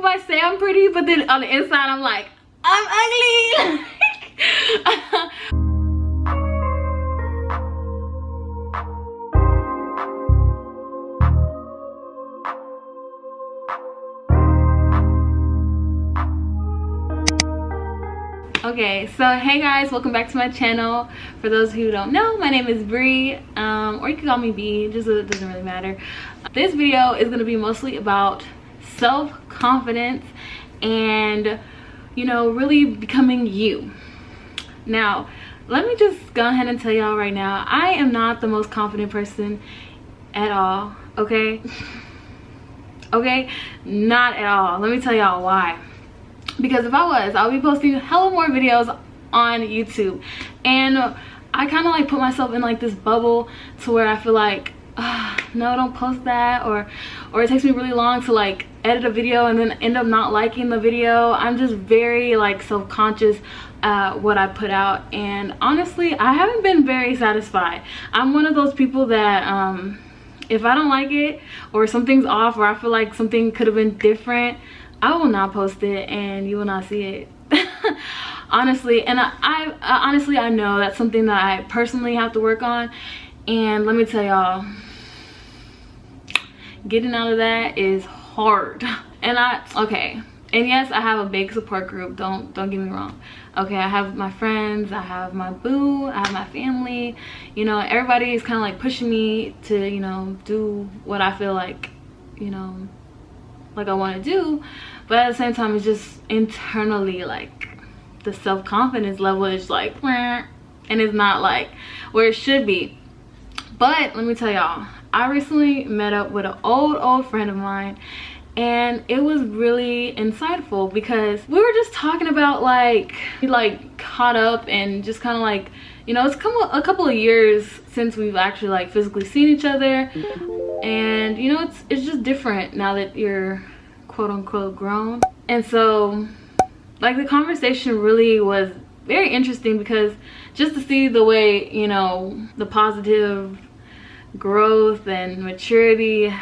might say I'm pretty, but then on the inside I'm like, I'm ugly. Okay, so hey guys, welcome back to my channel. For those who don't know, my name is Bree, or you can call me B, just it doesn't really matter. This video is going to be mostly about self-confidence and, you know, really becoming you. Now, let me just go ahead and tell y'all right now, I am not the most confident person at all, okay? Okay, not at all. Let me tell y'all why. Because if I was, I'll be posting hella more videos on YouTube, and I kind of like put myself in like this bubble to where I feel like, no, don't post that, or it takes me really long to like edit a video and then end up not liking the video. I'm just very like self-conscious what I put out, and honestly I haven't been very satisfied. I'm one of those people that if I don't like it, or something's off, or I feel like something could have been different, I will not post it and you will not see it. Honestly, and I know that's something that I personally have to work on, and let me tell y'all, getting out of that is hard. And and yes, I have a big support group, don't get me wrong. Okay, I have my friends, I have my boo, I have my family, you know, everybody is kind of like pushing me to, you know, do what I feel like, you know, like I want to do. But at the same time, it's just internally like the self-confidence level is like, and it's not like where it should be. But let me tell y'all, I recently met up with an old friend of mine, and it was really insightful because we were just talking about like caught up and just kind of like, you know, it's come a couple of years since we've actually like physically seen each other, and you know, it's just different now that you're quote unquote grown. And so like the conversation really was very interesting, because just to see the way, you know, the positive growth and maturity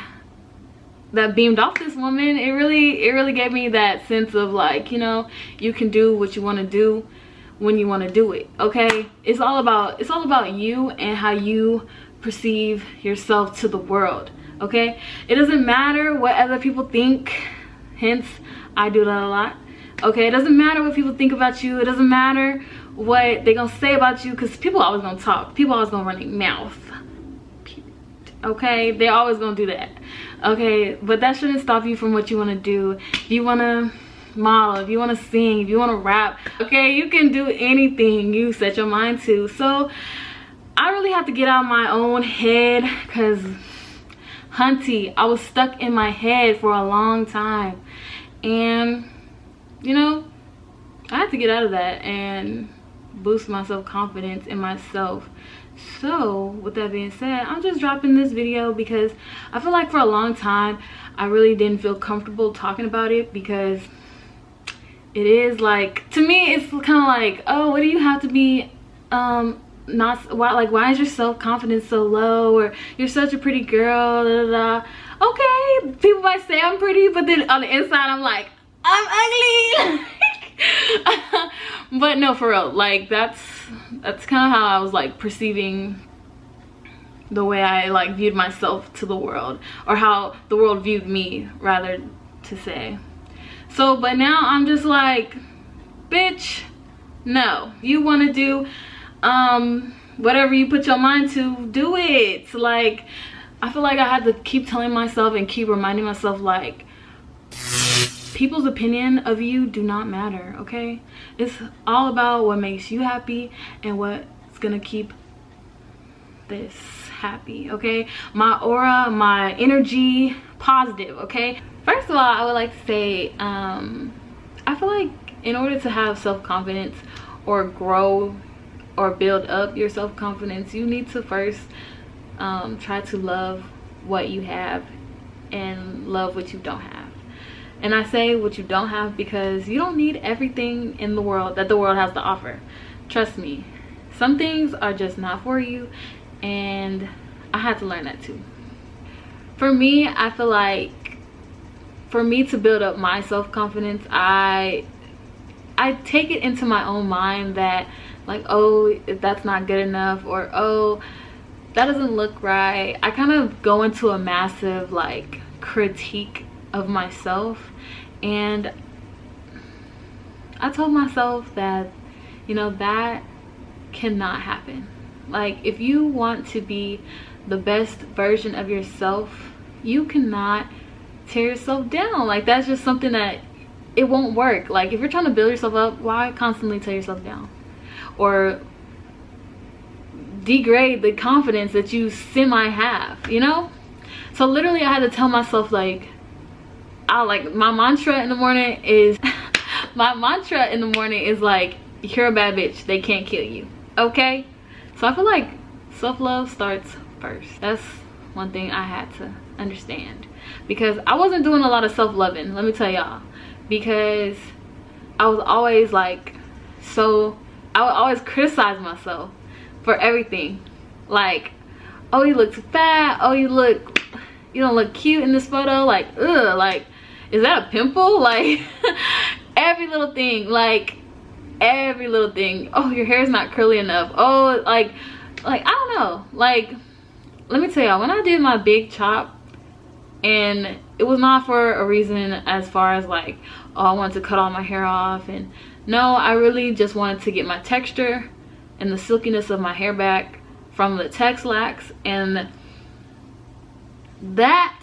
that beamed off this woman, it really gave me that sense of like, you know, you can do what you want to do when you want to do it. Okay, it's all about you and how you perceive yourself to the world. Okay, it doesn't matter what other people think, hence I do that a lot. Okay, it doesn't matter what people think about you, it doesn't matter what they're gonna say about you, because people always gonna talk, people always gonna run their mouth. Okay, they're always gonna do that. Okay, but that shouldn't stop you from what you want to do. If you want to model, if you want to sing, if you want to rap, okay, you can do anything you set your mind to. So I really have to get out of my own head, because hunty, I was stuck in my head for a long time, and you know, I have to get out of that and boost my self-confidence in myself. So with that being said, I'm just dropping this video because I feel like for a long time I really didn't feel comfortable talking about it, because it is like, to me it's kind of like, oh, what do you have to be why is your self-confidence so low, or you're such a pretty girl, da, da, da. Okay, people might say I'm pretty, but then on the inside I'm like, I'm ugly. But no, for real, like that's kind of how I was like perceiving the way I like viewed myself to the world, or how the world viewed me, rather to say. So but now I'm just like, bitch, no, you want to do whatever you put your mind to, do it. Like, I feel like I had to keep telling myself and keep reminding myself, like, people's opinion of you do not matter. Okay, it's all about what makes you happy and what's gonna keep this happy. Okay, my aura, my energy, positive. Okay, first of all, I would like to say I feel like in order to have self-confidence or grow or build up your self-confidence, you need to first try to love what you have and love what you don't have. And I say what you don't have because you don't need everything in the world that the world has to offer. Trust me, some things are just not for you, and I had to learn that too. For me, I feel like for me to build up my self-confidence, I take it into my own mind that like, oh, that's not good enough, or oh, that doesn't look right. I kind of go into a massive like critique of myself, and I told myself that, you know, that cannot happen. Like, if you want to be the best version of yourself, you cannot tear yourself down. Like, that's just something that it won't work. Like, if you're trying to build yourself up, why constantly tear yourself down or degrade the confidence that you semi have, you know? So literally I had to tell myself, like, my mantra in the morning is like, you're a bad bitch, they can't kill you, okay? So I feel like self-love starts first. That's one thing I had to understand, because I wasn't doing a lot of self-loving, let me tell y'all, because I was always like, I would always criticize myself for everything. Like, oh, you look too fat, oh, you don't look cute in this photo, like, ugh, like, is that a pimple? Like, every little thing, like every little thing. Oh, your hair is not curly enough. Oh, like I don't know. Like, let me tell y'all, when I did my big chop, and it was not for a reason as far as like, oh, I wanted to cut all my hair off, and no, I really just wanted to get my texture and the silkiness of my hair back from the Texlax, and that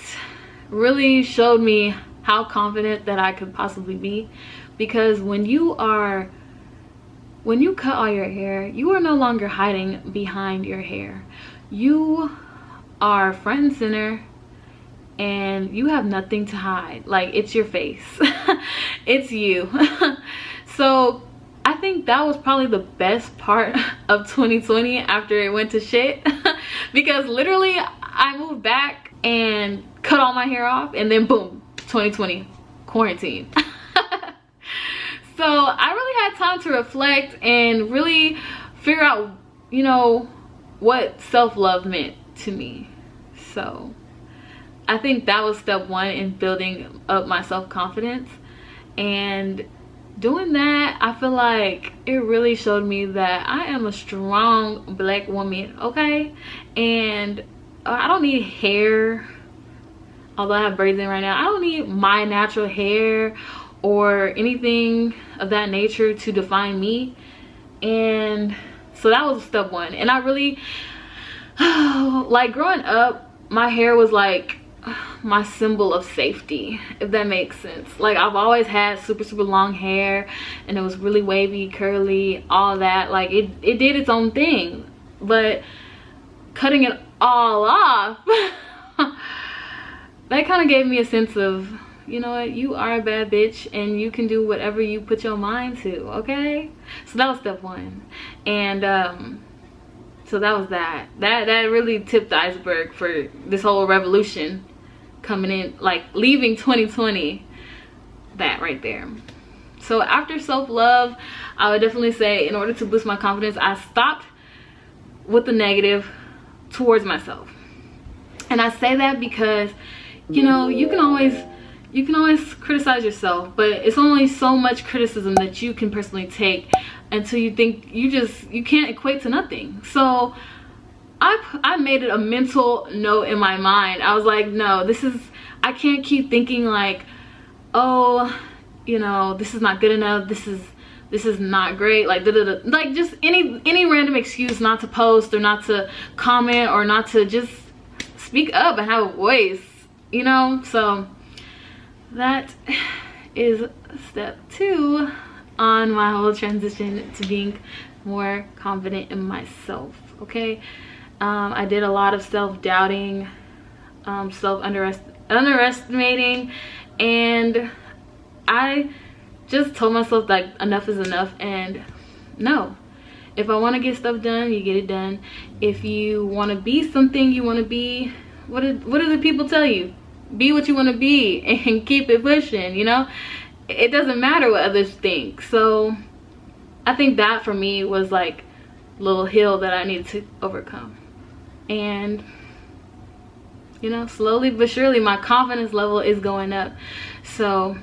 really showed me how confident that I could possibly be. Because when you cut all your hair, you are no longer hiding behind your hair. You are front and center, and you have nothing to hide. Like, it's your face. It's you. So I think that was probably the best part of 2020 after it went to shit. Because literally I moved back and cut all my hair off, and then boom, 2020 quarantine. So I really had time to reflect and really figure out, you know, what self-love meant to me. So I think that was step one in building up my self-confidence. And doing that, I feel like it really showed me that I am a strong black woman, okay? And I don't need hair, although I have braids in right now. I don't need my natural hair or anything of that nature to define me. And so that was step one. And I really, like, growing up, my hair was like my symbol of safety, if that makes sense. Like, I've always had super long hair, and it was really wavy, curly, all that. Like, it did its own thing. But cutting it all off, that kind of gave me a sense of, you know what, you are a bad bitch and you can do whatever you put your mind to, okay? So that was step one. And so that was that really tipped the iceberg for this whole revolution coming in, like leaving 2020. That right there. So after self-love, I would definitely say, in order to boost my confidence, I stopped with the negative towards myself. And I say that because, you know, you can always criticize yourself, but it's only so much criticism that you can personally take until you think you can't equate to nothing. So I made it a mental note in my mind. I was like, no, I can't keep thinking like, oh, you know, this is not good enough, this is not great, like like just any random excuse not to post or not to comment or not to just speak up and have a voice, you know. So that is step two on my whole transition to being more confident in myself, okay? I did a lot of self-doubting, underestimating, and I just told myself like enough is enough. And no, if I want to get stuff done, you get it done. If you want to be something you want to be, what do the people tell you? Be what you want to be and keep it pushing, you know? It doesn't matter what others think. So I think that for me was like a little hill that I needed to overcome. And, you know, slowly but surely my confidence level is going up. So,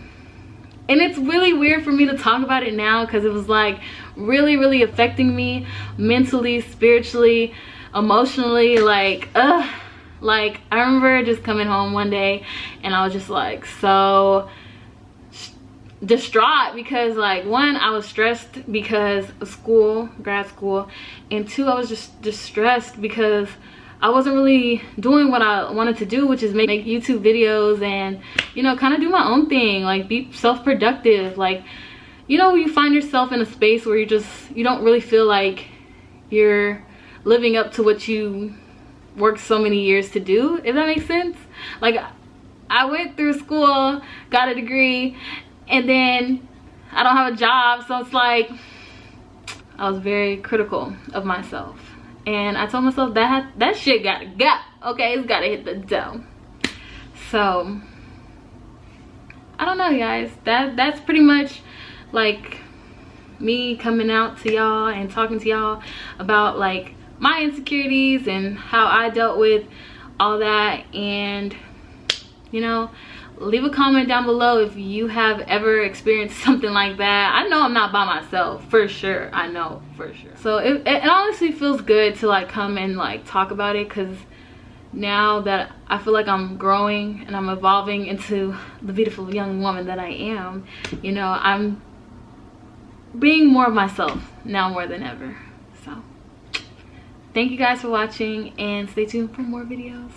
and it's really weird for me to talk about it now because it was like really affecting me mentally, spiritually, emotionally. Like I remember just coming home one day and I was just like so distraught because, like, one, I was stressed because of school, grad school, and two, I was just distressed because I wasn't really doing what I wanted to do, which is make YouTube videos and, you know, kind of do my own thing, like be self-productive. Like, you know, you find yourself in a space where you don't really feel like you're living up to what you worked so many years to do, if that makes sense. Like, I went through school, got a degree, and then I don't have a job, so it's like I was very critical of myself. And I told myself that shit gotta go. Okay, it's gotta hit the dough. So I don't know, guys. That's pretty much like me coming out to y'all and talking to y'all about like my insecurities and how I dealt with all that. And, you know, leave a comment down below if you have ever experienced something like that. I know I'm not by myself, for sure. I know for sure. So it honestly feels good to like come and like talk about it, because now that I feel like I'm growing and I'm evolving into the beautiful young woman that I am, you know, I'm being more of myself now more than ever. So thank you guys for watching and stay tuned for more videos.